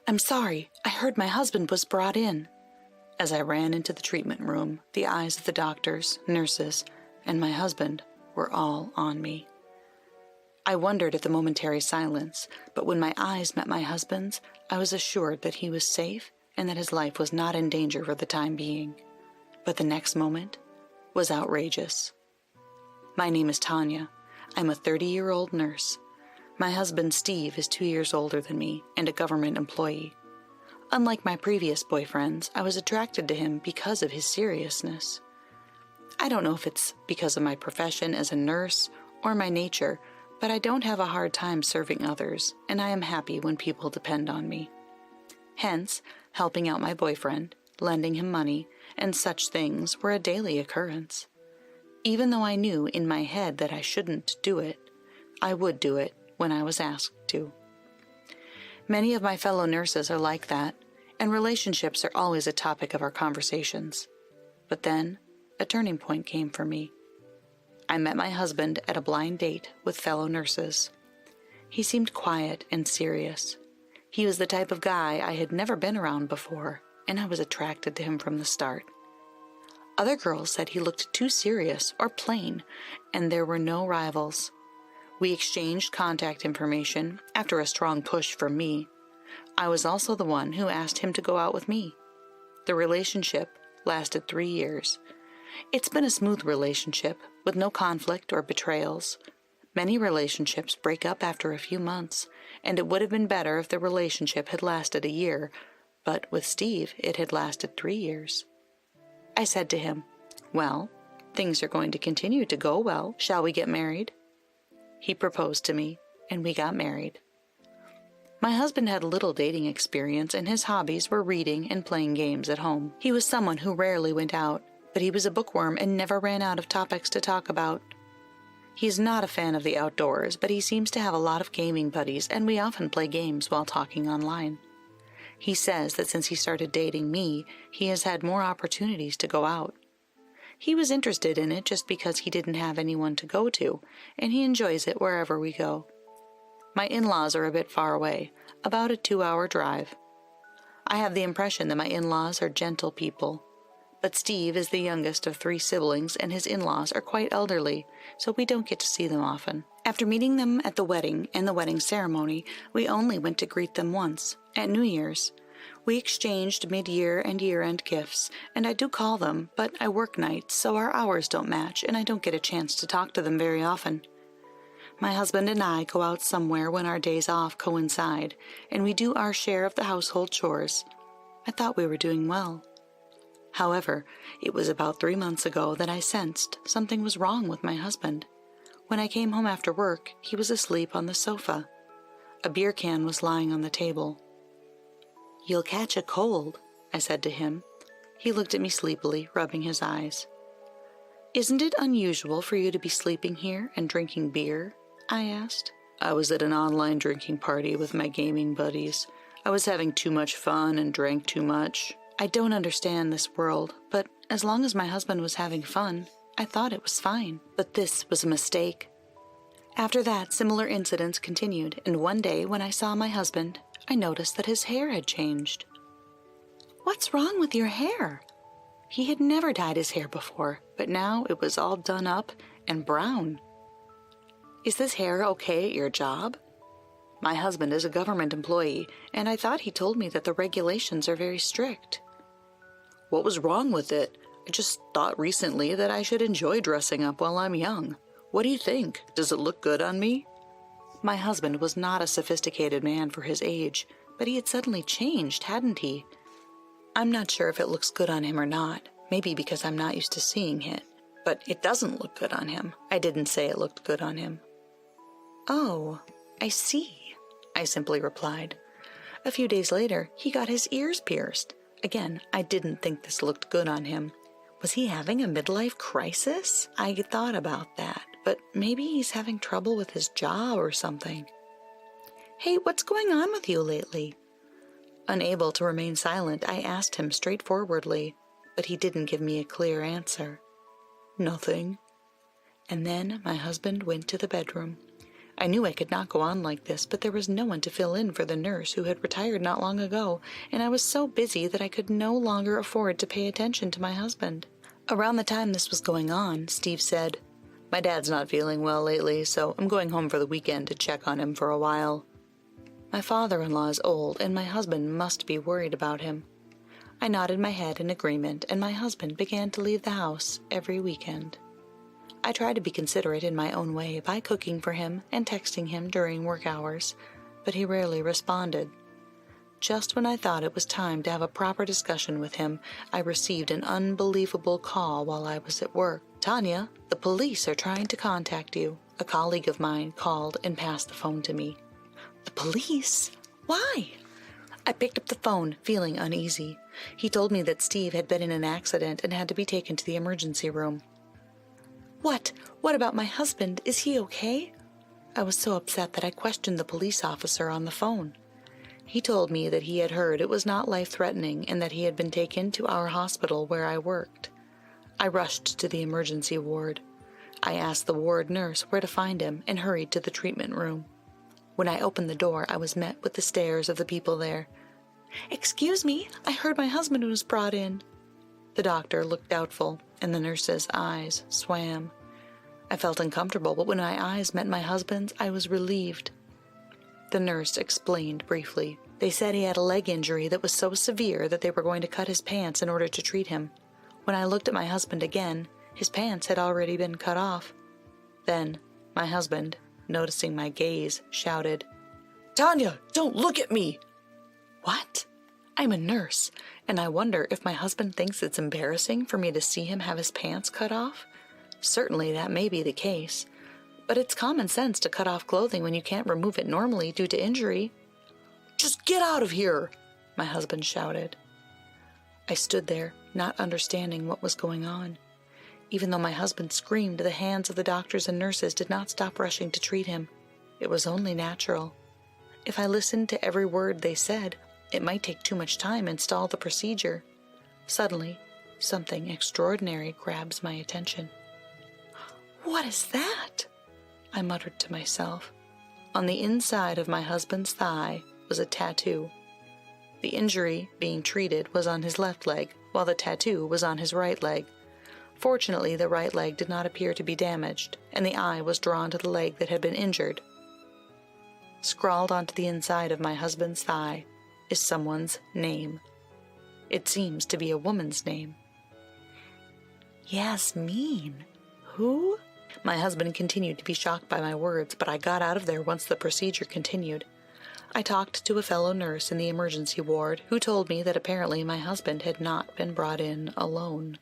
I'm sorry, I heard my husband was brought in. As I ran into the treatment room, the eyes of the doctors, nurses, and my husband were all on me. I wondered at the momentary silence, but when my eyes met my husband's, I was assured that he was safe and that his life was not in danger for the time being. But the next moment was outrageous. My name is Tanya. I'm a 30-year-old nurse. My husband, Steve, is 2 years older than me and a government employee. Unlike my previous boyfriends, I was attracted to him because of his seriousness. I don't know if it's because of my profession as a nurse or my nature, but I don't have a hard time serving others, and I am happy when people depend on me. Hence, helping out my boyfriend, lending him money, and such things were a daily occurrence. Even though I knew in my head that I shouldn't do it, I would do it when I was asked to. Many of my fellow nurses are like that, and relationships are always a topic of our conversations. But then, a turning point came for me. I met my husband at a blind date with fellow nurses. He seemed quiet and serious. He was the type of guy I had never been around before, and I was attracted to him from the start. Other girls said he looked too serious or plain, and there were no rivals. We exchanged contact information after a strong push from me. I was also the one who asked him to go out with me. The relationship lasted 3 years. It's been a smooth relationship, with no conflict or betrayals. Many relationships break up after a few months, and it would have been better if the relationship had lasted a year, but with Steve it had lasted 3 years. I said to him, "Well, things are going to continue to go well. Shall we get married?" He proposed to me, and we got married. My husband had little dating experience, and his hobbies were reading and playing games at home. He was someone who rarely went out, but he was a bookworm and never ran out of topics to talk about. He is not a fan of the outdoors, but he seems to have a lot of gaming buddies, and we often play games while talking online. He says that since he started dating me, he has had more opportunities to go out. He was interested in it just because he didn't have anyone to go to, and he enjoys it wherever we go. My in-laws are a bit far away, about a 2-hour drive. I have the impression that my in-laws are gentle people. But Steve is the youngest of 3 siblings, and his in-laws are quite elderly, so we don't get to see them often. After meeting them at the wedding and the wedding ceremony, we only went to greet them once, at New Year's. We exchanged mid-year and year-end gifts, and I do call them, but I work nights, so our hours don't match, and I don't get a chance to talk to them very often. My husband and I go out somewhere when our days off coincide, and we do our share of the household chores. I thought we were doing well. However, it was about 3 months ago that I sensed something was wrong with my husband. When I came home after work, he was asleep on the sofa. A beer can was lying on the table. "You'll catch a cold," I said to him. He looked at me sleepily, rubbing his eyes. "Isn't it unusual for you to be sleeping here and drinking beer?" I asked. "I was at an online drinking party with my gaming buddies. I was having too much fun and drank too much. I don't understand this world, but as long as my husband was having fun, I thought it was fine. But this was a mistake." After that, similar incidents continued, and one day when I saw my husband, I noticed that his hair had changed. "What's wrong with your hair?" He had never dyed his hair before, but now it was all done up and brown. "Is this hair okay at your job?" My husband is a government employee, and I thought he told me that the regulations are very strict. "What was wrong with it? I just thought recently that I should enjoy dressing up while I'm young. What do you think? Does it look good on me?" My husband was not a sophisticated man for his age, but he had suddenly changed, hadn't he? I'm not sure if it looks good on him or not, maybe because I'm not used to seeing it. But it doesn't look good on him. I didn't say it looked good on him. "Oh, I see," I simply replied. A few days later, he got his ears pierced. Again, I didn't think this looked good on him. Was he having a midlife crisis? I thought about that, but maybe he's having trouble with his job or something. "Hey, what's going on with you lately?" Unable to remain silent, I asked him straightforwardly, but he didn't give me a clear answer. "Nothing." And then my husband went to the bedroom. I knew I could not go on like this, but there was no one to fill in for the nurse who had retired not long ago, and I was so busy that I could no longer afford to pay attention to my husband. Around the time this was going on, Steve said, "My dad's not feeling well lately, so I'm going home for the weekend to check on him for a while." My father-in-law is old, and my husband must be worried about him. I nodded my head in agreement, and my husband began to leave the house every weekend. I tried to be considerate in my own way by cooking for him and texting him during work hours, but he rarely responded. Just when I thought it was time to have a proper discussion with him, I received an unbelievable call while I was at work. "Tanya, the police are trying to contact you." A colleague of mine called and passed the phone to me. "The police? Why?" I picked up the phone, feeling uneasy. He told me that Steve had been in an accident and had to be taken to the emergency room. What? What about my husband? Is he okay?" I was so upset that I questioned the police officer on the phone. He told me that he had heard it was not life-threatening and that he had been taken to our hospital where I worked. I rushed to the emergency ward. I asked the ward nurse where to find him and hurried to the treatment room. When I opened the door, I was met with the stares of the people there. "Excuse me, I heard my husband was brought in." The doctor looked doubtful, and the nurse's eyes swam. I felt uncomfortable, but when my eyes met my husband's, I was relieved. The nurse explained briefly. They said he had a leg injury that was so severe that they were going to cut his pants in order to treat him. When I looked at my husband again, his pants had already been cut off. Then, my husband, noticing my gaze, shouted, "Tanya, don't look at me!" What? I'm a nurse, and I wonder if my husband thinks it's embarrassing for me to see him have his pants cut off? Certainly that may be the case, but it's common sense to cut off clothing when you can't remove it normally due to injury. "Just get out of here!" my husband shouted. I stood there, not understanding what was going on. Even though my husband screamed, the hands of the doctors and nurses did not stop rushing to treat him. It was only natural. If I listened to every word they said, it might take too much time and stall the procedure. Suddenly, something extraordinary grabs my attention. "What is that?" I muttered to myself. On the inside of my husband's thigh was a tattoo. The injury being treated was on his left leg, while the tattoo was on his right leg. Fortunately, the right leg did not appear to be damaged, and the eye was drawn to the leg that had been injured. Scrawled onto the inside of my husband's thigh is someone's name. It seems to be a woman's name. "Yasmin? Who?" My husband continued to be shocked by my words, but I got out of there once the procedure continued. I talked to a fellow nurse in the emergency ward who told me that apparently my husband had not been brought in alone.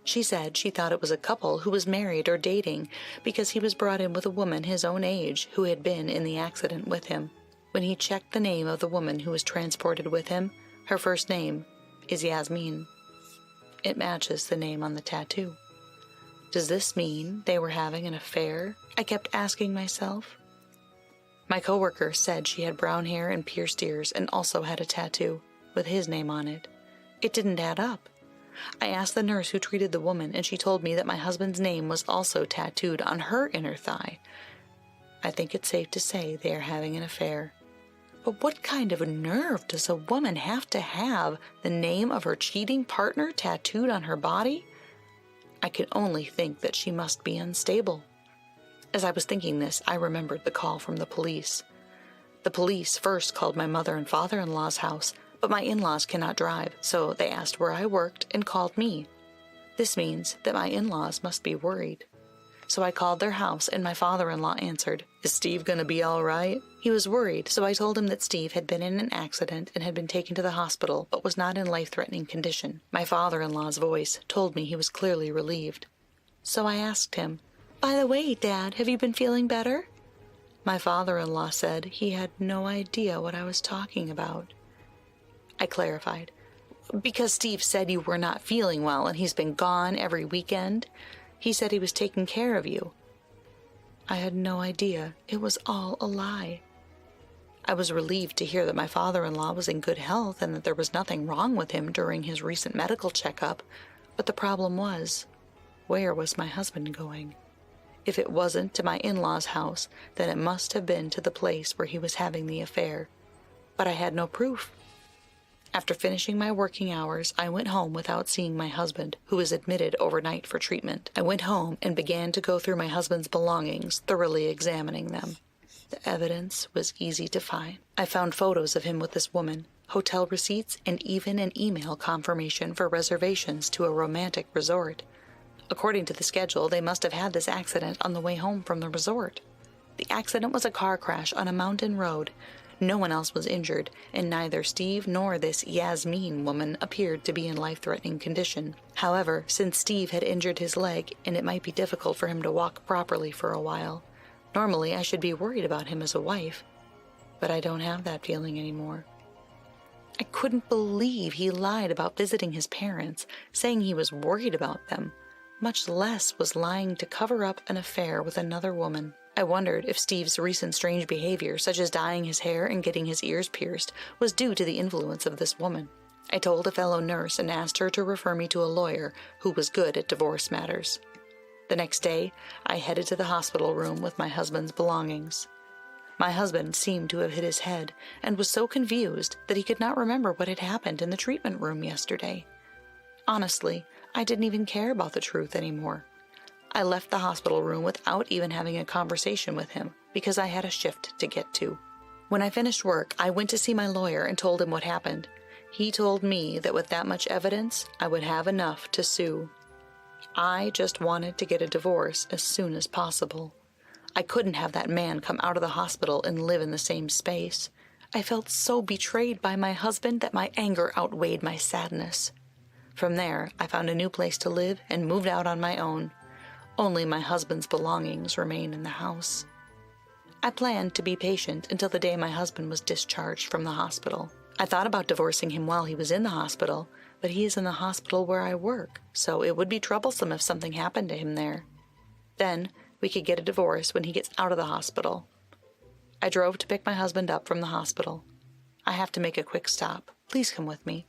She said she thought it was a couple who was married or dating because he was brought in with a woman his own age who had been in the accident with him. When he checked the name of the woman who was transported with him, her first name is Yasmin. It matches the name on the tattoo. Does this mean they were having an affair? I kept asking myself. My coworker said she had brown hair and pierced ears and also had a tattoo with his name on it. It didn't add up. I asked the nurse who treated the woman, and she told me that my husband's name was also tattooed on her inner thigh. I think it's safe to say they are having an affair. But what kind of nerve does a woman have to have the name of her cheating partner tattooed on her body? I can only think that she must be unstable. As I was thinking this, I remembered the call from the police. The police first called my mother and father-in-law's house, but my in-laws cannot drive, so they asked where I worked and called me. This means that my in-laws must be worried. So I called their house, and my father-in-law answered, "Is Steve going to be all right?" He was worried, so I told him that Steve had been in an accident and had been taken to the hospital, but was not in life-threatening condition. My father-in-law's voice told me he was clearly relieved. So I asked him, "By the way, Dad, have you been feeling better?" My father-in-law said he had no idea what I was talking about. I clarified, "Because Steve said you were not feeling well and he's been gone every weekend. He said he was taking care of you." I had no idea. It was all a lie. I was relieved to hear that my father-in-law was in good health and that there was nothing wrong with him during his recent medical checkup, but the problem was, where was my husband going? If it wasn't to my in-laws' house, then it must have been to the place where he was having the affair. But I had no proof. After finishing my working hours, I went home without seeing my husband, who was admitted overnight for treatment. I went home and began to go through my husband's belongings, thoroughly examining them. The evidence was easy to find. I found photos of him with this woman, hotel receipts, and even an email confirmation for reservations to a romantic resort. According to the schedule, they must have had this accident on the way home from the resort. The accident was a car crash on a mountain road. No one else was injured, and neither Steve nor this Yasmin woman appeared to be in life-threatening condition. However, since Steve had injured his leg, and it might be difficult for him to walk properly for a while, normally I should be worried about him as a wife. But I don't have that feeling anymore. I couldn't believe he lied about visiting his parents, saying he was worried about them, much less was lying to cover up an affair with another woman. I wondered if Steve's recent strange behavior, such as dyeing his hair and getting his ears pierced, was due to the influence of this woman. I told a fellow nurse and asked her to refer me to a lawyer who was good at divorce matters. The next day, I headed to the hospital room with my husband's belongings. My husband seemed to have hit his head and was so confused that he could not remember what had happened in the treatment room yesterday. Honestly, I didn't even care about the truth anymore. I left the hospital room without even having a conversation with him because I had a shift to get to. When I finished work, I went to see my lawyer and told him what happened. He told me that with that much evidence, I would have enough to sue. I just wanted to get a divorce as soon as possible. I couldn't have that man come out of the hospital and live in the same space. I felt so betrayed by my husband that my anger outweighed my sadness. From there, I found a new place to live and moved out on my own. Only my husband's belongings remain in the house. I planned to be patient until the day my husband was discharged from the hospital. I thought about divorcing him while he was in the hospital, but he is in the hospital where I work, so it would be troublesome if something happened to him there. Then, we could get a divorce when he gets out of the hospital. I drove to pick my husband up from the hospital. I have to make a quick stop. Please come with me.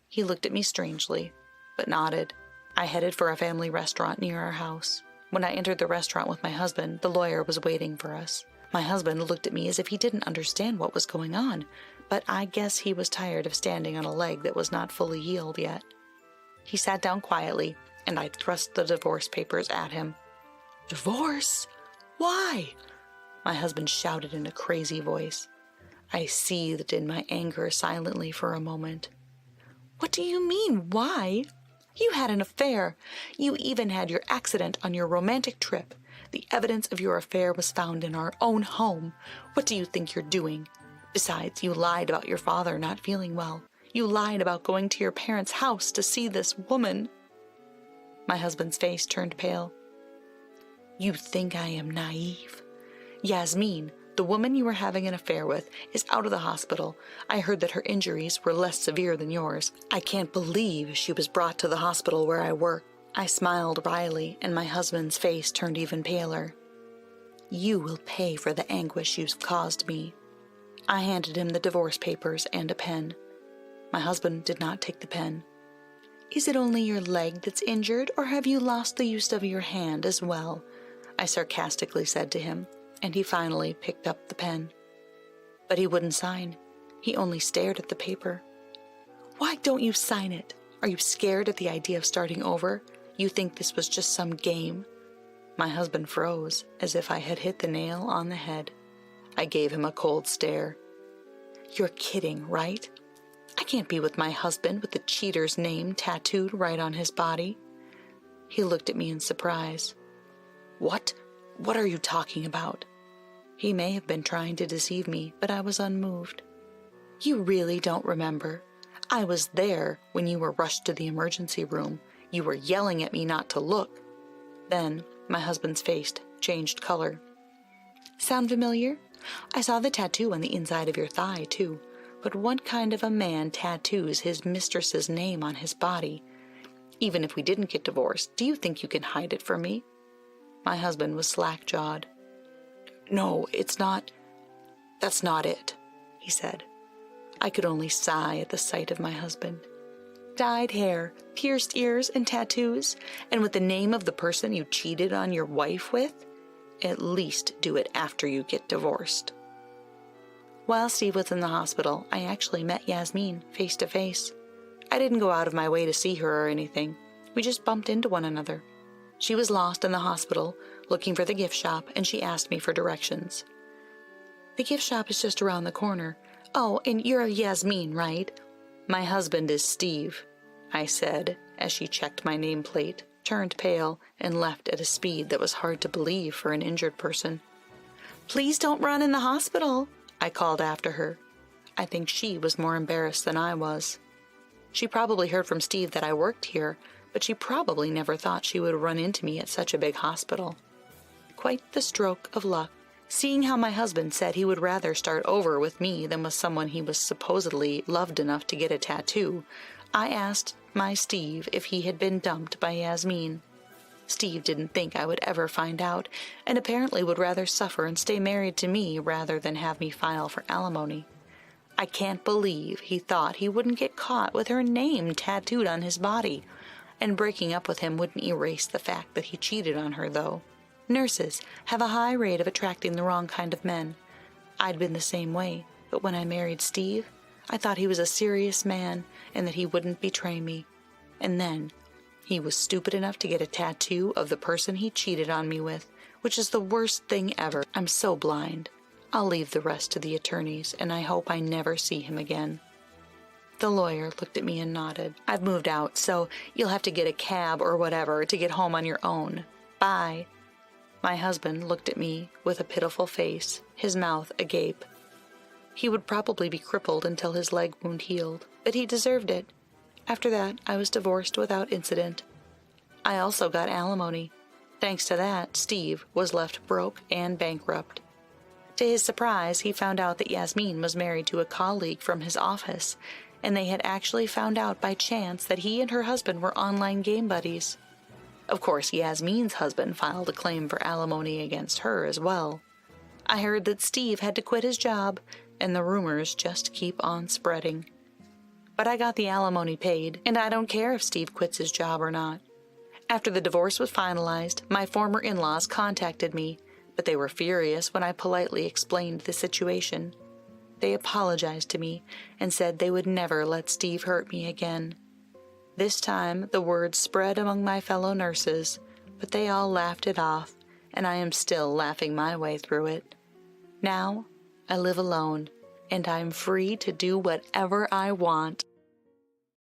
He looked at me strangely, but nodded. I headed for a family restaurant near our house. When I entered the restaurant with my husband, the lawyer was waiting for us. My husband looked at me as if he didn't understand what was going on, but I guess he was tired of standing on a leg that was not fully healed yet. He sat down quietly, and I thrust the divorce papers at him. "Divorce? Why?" my husband shouted in a crazy voice. I seethed in my anger silently for a moment. "What do you mean, why? You had an affair. You even had your accident on your romantic trip. The evidence of your affair was found in our own home. What do you think you're doing? Besides, you lied about your father not feeling well. You lied about going to your parents' house to see this woman." My husband's face turned pale. "You think I am naive? Yasmin, the woman you were having an affair with, is out of the hospital. I heard that her injuries were less severe than yours. I can't believe she was brought to the hospital where I work." I smiled wryly, and my husband's face turned even paler. "You will pay for the anguish you've caused me." I handed him the divorce papers and a pen. My husband did not take the pen. "Is it only your leg that's injured, or have you lost the use of your hand as well?" I sarcastically said to him, and he finally picked up the pen. But he wouldn't sign. He only stared at the paper. "Why don't you sign it? Are you scared at the idea of starting over? You think this was just some game?" My husband froze, as if I had hit the nail on the head. I gave him a cold stare. "You're kidding, right? I can't be with my husband with the cheater's name tattooed right on his body." He looked at me in surprise. What? What are you talking about?" He may have been trying to deceive me, but I was unmoved. "You really don't remember? I was there when you were rushed to the emergency room. You were yelling at me not to look." Then my husband's face changed color. "Sound familiar? I saw the tattoo on the inside of your thigh, too. But what kind of a man tattoos his mistress's name on his body? Even if we didn't get divorced, do you think you can hide it from me?" My husband was slack-jawed. "No, it's not. That's not it," he said. I could only sigh at the sight of my husband. "Dyed hair, pierced ears, and tattoos, and with the name of the person you cheated on your wife with? At least do it after you get divorced. While Steve was in the hospital, I actually met Yasmin face to face. I didn't go out of my way to see her or anything. We just bumped into one another. She was lost in the hospital, looking for the gift shop, and she asked me for directions. The gift shop is just around the corner. Oh, and you're Yasmin, right? My husband is Steve, I said, as she checked my nameplate, turned pale, and left at a speed that was hard to believe for an injured person. Please don't run in the hospital, I called after her. I think she was more embarrassed than I was. She probably heard from Steve that I worked here, but she probably never thought she would run into me at such a big hospital. Quite the stroke of luck. Seeing how my husband said he would rather start over with me than with someone he was supposedly loved enough to get a tattoo, I asked my Steve if he had been dumped by Yasmin. Steve didn't think I would ever find out, and apparently would rather suffer and stay married to me rather than have me file for alimony. I can't believe he thought he wouldn't get caught with her name tattooed on his body, and breaking up with him wouldn't erase the fact that he cheated on her, though. Nurses have a high rate of attracting the wrong kind of men. I'd been the same way, but when I married Steve, I thought he was a serious man and that he wouldn't betray me. And then he was stupid enough to get a tattoo of the person he cheated on me with, which is the worst thing ever. I'm so blind. I'll leave the rest to the attorneys, and I hope I never see him again. The lawyer looked at me and nodded. I've moved out, so you'll have to get a cab or whatever to get home on your own. Bye. My husband looked at me with a pitiful face, his mouth agape. He would probably be crippled until his leg wound healed, but he deserved it. After that, I was divorced without incident. I also got alimony. Thanks to that, Steve was left broke and bankrupt. To his surprise, he found out that Yasmin was married to a colleague from his office, and they had actually found out by chance that he and her husband were online game buddies. Of course, Yasmin's husband filed a claim for alimony against her as well. I heard that Steve had to quit his job, and the rumors just keep on spreading. But I got the alimony paid, and I don't care if Steve quits his job or not. After the divorce was finalized, my former in-laws contacted me, but they were furious when I politely explained the situation. They apologized to me and said they would never let Steve hurt me again. This time, the word spread among my fellow nurses, but they all laughed it off, and I am still laughing my way through it. Now, I live alone, and I'm free to do whatever I want.